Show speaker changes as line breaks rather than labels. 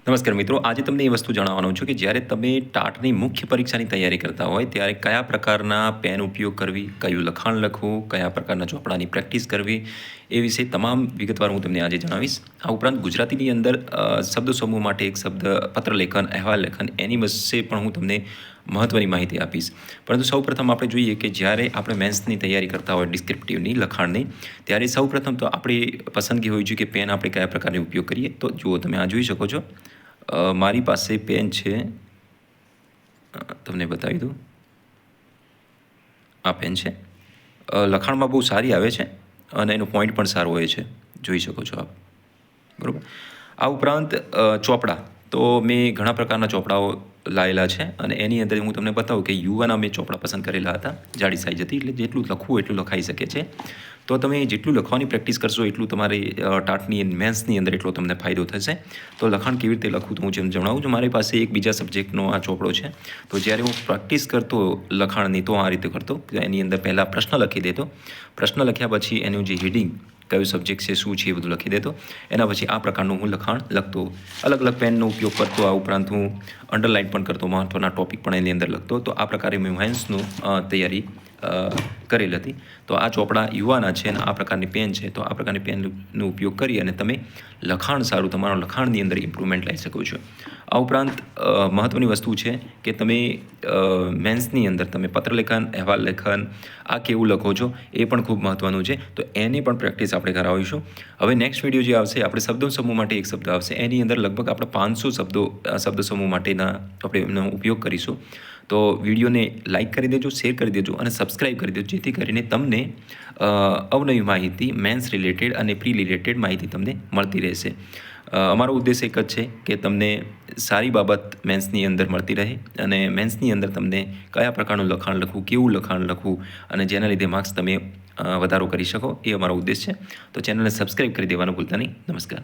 નમસ્કાર મિત્રો, આજે તમને એ વસ્તુ જણાવવાનો છું કે જ્યારે તમે ટાટની મુખ્ય પરીક્ષાની તૈયારી કરતા હોય ત્યારે કયા પ્રકારના પેન ઉપયોગ કરવી, કયું લખાણ લખવું, કયા પ્રકારના ચોપડાની પ્રેક્ટિસ કરવી એ વિશે તમામ વિગતવાર હું તમને આજે જણાવીશ. આ ઉપરાંત ગુજરાતીની અંદર શબ્દ સમૂહ માટે એક શબ્દ પત્રલેખન, અહેવાલ લેખન એની વિશે પણ હું તમને મહત્ત્વની માહિતી આપીશ. પરંતુ સૌપ્રથમ આપણે જોઈએ કે જ્યારે આપણે મેન્સની તૈયારી કરતા હોય ડિસ્ક્રિપ્ટિવની, લખાણની, ત્યારે સૌપ્રથમ તો આપણી પસંદગી હોવી જોઈએ કે પેન આપણે કયા પ્રકારનો ઉપયોગ કરીએ. તો જુઓ, તમે આ જોઈ શકો છો, મારી પાસે પેન છે, તમને બતાવી દઉં. આ પેન છે, લખાણમાં બહુ સારી આવે છે અને એનો પોઈન્ટ પણ સારો હોય છે, જોઈ શકો છો આપ. બરાબર. આ ઉપરાંત ચોપડા, તો મેં ઘણા પ્રકારના ચોપડાઓ લાવેલા છે અને એની અંદર હું તમને બતાવું કે યુવાના મેં ચોપડા પસંદ કરેલા હતા, જાડી સાઇઝ હતી, એટલે જેટલું લખવું એટલું લખાઈ શકે છે. તો તમે જેટલું લખવાની પ્રેક્ટિસ કરશો એટલું તમારી ટાટની મેન્સની અંદર એટલો તમને ફાયદો થશે. તો લખાણ કેવી રીતે લખવું તો હું જેમ જણાવું છું, મારી પાસે એક બીજા સબ્જેક્ટનો આ ચોપડો છે. તો જ્યારે હું પ્રેક્ટિસ કરતો લખાણની તો આ રીતે કરતો કે એની અંદર પહેલાં પ્રશ્ન લખી દેતો. પ્રશ્ન લખ્યા પછી એનું જે હેડિંગ, કયું સબ્જેક્ટ છે, શું છે, એ બધું લખી દેતો. એના પછી આ પ્રકારનું હું લખાણ લખતો. અલગ અલગ પેનનો ઉપયોગ કરતો. આ ઉપરાંત હું અંડરલાઇન પણ કરતો, મહત્ત્વના ટોપિક પણ એની અંદર લખતો. તો આ પ્રકારે મેં મેન્સનું તૈયારી કરેલ હતી. તો આ ચોપડા યુવાના છે અને આ પ્રકારની પેન છે. તો આ પ્રકારની પેનનો ઉપયોગ કરી અને તમે લખાણ સારું, તમારા લખાણની અંદર ઇમ્પ્રુવમેન્ટ લાવી શકો છો. આ ઉપરાંત મહત્ત્વની વસ્તુ છે કે તમે મેન્સની અંદર તમે પત્રલેખન, અહેવાલ લેખન આ કેવું લખો છો એ પણ ખૂબ મહત્ત્વનું છે. તો એની પણ પ્રેક્ટિસ આપણે કરાવીશું. હવે નેક્સ્ટ વિડીયો જે આવશે, આપણે શબ્દ સમૂહ માટે એક શબ્દ આવશે, એની અંદર લગભગ આપણે 500 શબ્દ સમૂહ માટેના આપણે એનો ઉપયોગ કરીશું. તો વિડીયોને લાઇક કરી દેજો, શેર કરી દેજો અને સબસ્ક્રાઈબ કરી દેજો, જેથી કરીને તમને અવનવી માહિતી, મેન્સ રિલેટેડ અને પ્રી રિલેટેડ માહિતી તમને મળતી રહેશે. અમારો ઉદ્દેશ એક જ છે કે તમને સારી બાબત મેન્સની અંદર મળતી રહે અને મેન્સની અંદર તમને કયા પ્રકારનું લખાણ લખવું, કેવું લખાણ લખવું અને જેના લીધે માર્ક્સ તમે વધારો કરી શકો, એ અમારો ઉદ્દેશ છે. તો ચેનલને સબસ્ક્રાઈબ કરી દેવાનું ભૂલતા નહીં. નમસ્કાર.